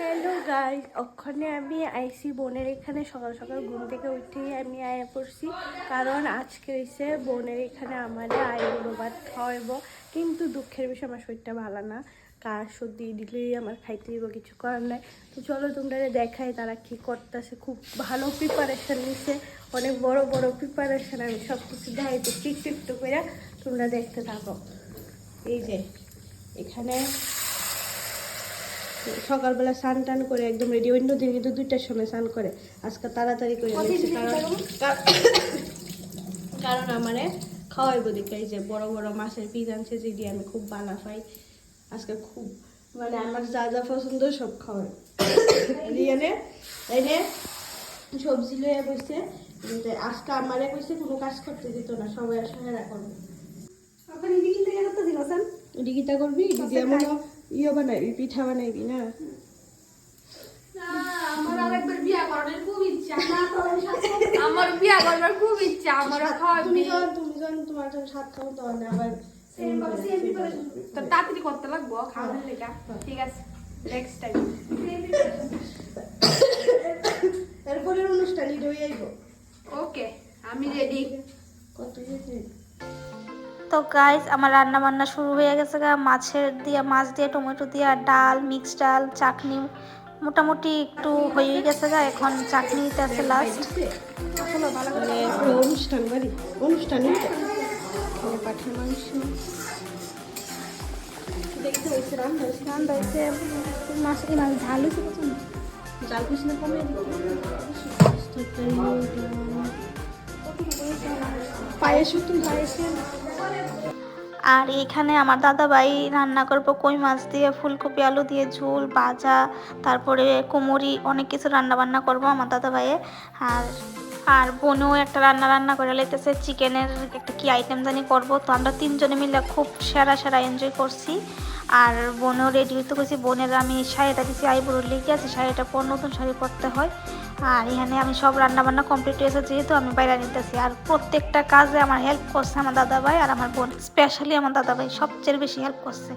Hello guys, ওখানে আমি আইসি বোনের এখানে সকাল সকাল ঘুম থেকে উঠেই আমি আয়া পড়ছি, কারণ আজকে হয়েছে বোনের এখানে আমাদের আইবুড়ো ভাত খাওয়াইব। কিন্তু দুঃখের বিষয় আমার শরীরটা ভালো না, কার সর্দি দিলেই আমার খাইতে দিব, কিছু করার নাই। তো চলো তোমরা দেখাই তারা কি করতেছে। খুব ভালো প্রিপারেশন নিচ্ছে, অনেক বড় বড় প্রিপারেশন। আমি সব কিছু দেখাইতেছি একটু একটু করে, তোমরা দেখতে থাকো। এই যে এখানে সকালবেলা স্নান টান করে একদম রেডি, অন্য দিন কিন্তু 2টার সময় স্নান করে, আজকে তাড়াতাড়ি করে নিয়েছে কারণ আমারে খাওয়াইব দিকে। এই যে বড় বড় মাছের পিস আনছে, যেটি আমি খুব ভালো পাই। আজকে খুব মানে আমার যা যা পছন্দ সব খাওয়াই। রিয়ানে এনে সবজি লইয়া বসছে, কিন্তু আজকে আমারে কইছে কোনো কাজ করতে দিত না, সবাই সহায়তা করবে। ডিগিটা করবি, দিদি এমন ইয়ে বানাবি, পিঠা বানাইবি না? আমার আরেকবার বিয়া করার খুব ইচ্ছা। আমার বিয়া করার খুব ইচ্ছা, আমার তুমি যখন তোমার যখন সাত খাও তখন আবার তো তাড়াতাড়ি করতে লাগবো খাওয়ানোর লেগে। ঠিক আছে, নেক্সট টাইম। এরপরের অনুষ্ঠানই রয়ে আইব। ওকে, আমি রেডি। কত তো গাইস, আমার রান্না বান্না শুরু হয়ে গেছে। মাছ দিয়ে টমেটো দিয়ে ডাল, মিক্স ডাল, চাটনি মোটামুটি একটু হয়ে গেছে। এখন চাটনিতে আছে লাস্ট। অনুষ্ঠান বাড়ি অনুষ্ঠানই পাঠার মাংস দেখতে হয়েছে, রান্না হয়েছে মাছ ঝাল হয়েছে, পছন্দ জাল পিস না কমে পায়েস, তুমি পায়েসে। আর এখানে আমার দাদাভাই রান্না করবো কই মাছ দিয়ে, ফুলকপি আলু দিয়ে ঝোল, ভাজা, তারপরে কুমুরি, অনেক কিছু রান্না বান্না করবো আমার দাদাভাইয়ে। আর বোনও একটা রান্না করে লাইতেছে, চিকেনের একটা কি আইটেম জানি করবো। তো আমরা 3 জনে মিলে খুব সেরা এনজয় করছি। আর বোনও রেডি হইতে গেছি। বোনের আমি শাড়িটা দিচ্ছি, আইবুড়োর লেগে আছে, শাড়িটা নতুন শাড়ি পরতে হয়। আর এখানে আমি সব রান্নাবান্না কমপ্লিট হয়েছে, যেহেতু আমি বাইরে নিতেছি। আর প্রত্যেকটা কাজে আমার হেল্প করছে আমার দাদাভাই আর আমার বোন, স্পেশালি আমার দাদাভাই সবচেয়ে বেশি হেল্প করছে,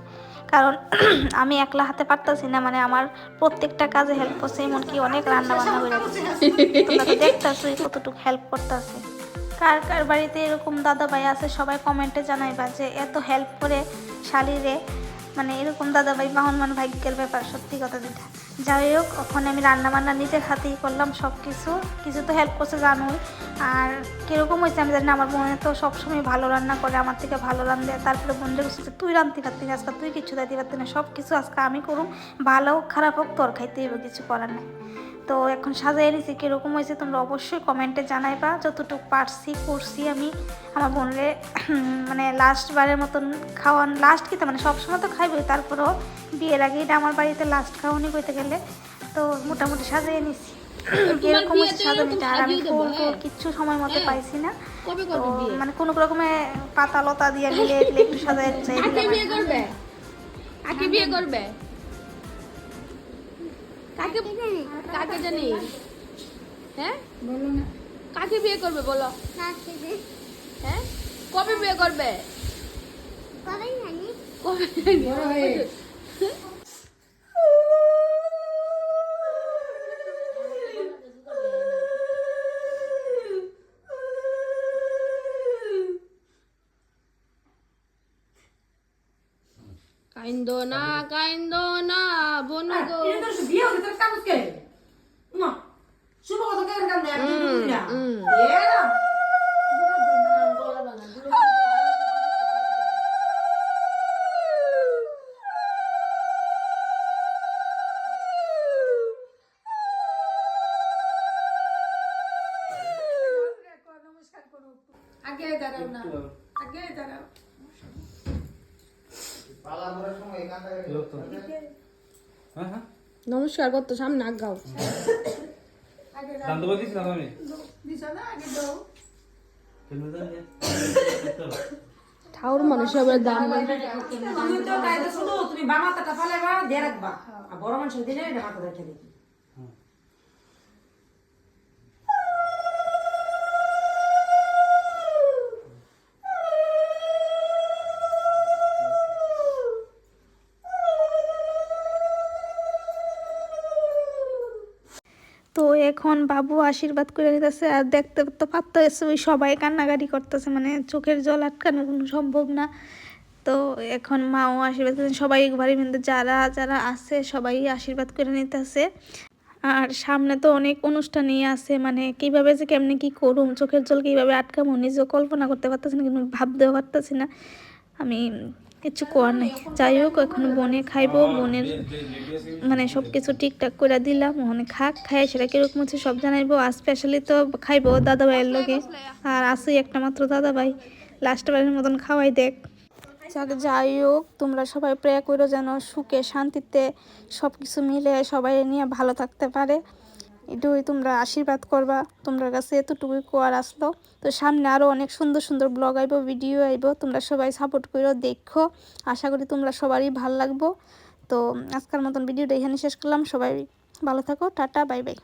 কারণ আমি একলা হাতে পারতাছি না। মানে আমার প্রত্যেকটা কাজে হেল্প করছে, এমনকি অনেক রান্নাবান্না করে তোমরা তো দেখতেছো কতটুকু হেল্প করতেছে। কার কার বাড়িতে এরকম দাদাভাই আছে সবাই কমেন্টে জানাইবা যে এত হেল্প করে শালিরে। মানে এরকম দাদাভাই বাহন ভাগ্যের ব্যাপার, সত্যি কথা যেটা। যাই হোক, ওখানে আমি রান্নাবান্না নিজের হাতেই করলাম সব কিছু তো হেল্প করছে জানোই। আর কীরকম হয়েছে আমি জানি না, আমার বোনে তো সবসময় ভালো রান্না করে, আমার থেকে ভালো রান্ধে। তারপরে বোনরে বলছে যে তুই রাঁধতে পারতি না, আজকে তুই কিছু দিতে পারতি না, সব কিছু আজকে আমি করুম, ভালো হোক খারাপ হোক তোর খাইতে হইব, কিছু করার নাই। তো এখন সাজাই নিয়েছি, কীরকম হয়েছে তোমরা অবশ্যই কমেন্টে জানাইবা। যতটুকু পারছি করছি আমি আমার বোনরে, মানে লাস্টবারের মতন খাওয়ান, লাস্ট খেতে মানে সবসময় তো খাইবই, তারপরেও বিয়ের আগে এটা আমার বাড়িতে লাস্ট খাওয়ানি কইতে গেলে। তো মোটামুটি সাজিয়ে নিছি এরকম সাজানিটা। আর আমি ফুল কিচ্ছু সময় মতো পাইছি না, তো মানে কোনো রকমে পাতা লতা দিয়ে মিলে একটু সাজাই চাই। কাকে বিয়ে করবে? কাকে জানি? হ্যাঁ বলো না, কাকে বিয়ে করবে বলো? হ্যাঁ, কবে বিয়ে করবে? কবে জানি? কাইন্দো না বনু গো। এটা তো বিয়ে হতে তোর কাগজ কে না শুভ কথা কে কাম দেয় তুই বুঝলা এ না নমস্কার করো, আগে দাঁড়াও না, আগে দাঁড়াও। নমস্কার করতো সামনে আগাও। ঠাউর মানুষ আবার দাম তুমি বামা টাকা পালে দিয়ে রাখবা, বড় মানুষের দিলে মাথা রেখে দিবি। তো এখন বাবু আশীর্বাদ করে নিতেছে, আর দেখতে তো পারতেছে ওই সবাই কান্নাকাটি করতেছে, মানে চোখের জল আটকানো কোনো সম্ভব না। তো এখন মাও আশীর্বাদ করেন, সবাই বাড়ির মধ্যে যারা যারা আছে সবাই আশীর্বাদ করে নিতেছে। আর সামনে তো অনেক অনুষ্ঠানই আছে, মানে কিভাবে যে কেমনে কি করুম, চোখের জল কিভাবে আটকাবো নিজেও কল্পনা করতে পারতেছি না, কিন্তু ভাবতেও পারতেছি না, আমি কিছু করার নাই। যাই হোক এখন বোনে খাইবো, বোনের মানে সব কিছু ঠিকঠাক করে দিলাম, ওখানে খায় সেটা কিরকম হচ্ছে সব জানাইবো। আর স্পেশালি তো খাইবো দাদা ভাইয়ের লগে, আর আছেই একটা মাত্র দাদা ভাই, লাস্ট বারের মতন খাওয়াই দেখ। যাই হোক তোমরা সবাই প্রে করো যেন সুখে শান্তিতে সব কিছু মিলে সবাই নিয়ে ভালো থাকতে পারে, এটুকুই তোমরা আশীর্বাদ করবা। তোমরা কাছে এতটুকুই কোয়ার আসলো। তো সামনে আরও অনেক সুন্দর সুন্দর ব্লগ আইব, ভিডিও আইব, তোমরা সবাই সাপোর্ট করো, দেখো, আশা করি তোমরা সবারই ভালো লাগবো। তো আজকের মতন ভিডিওটা এখানে শেষ করলাম, সবাই ভালো থাকো, টাটা, বাই বাই।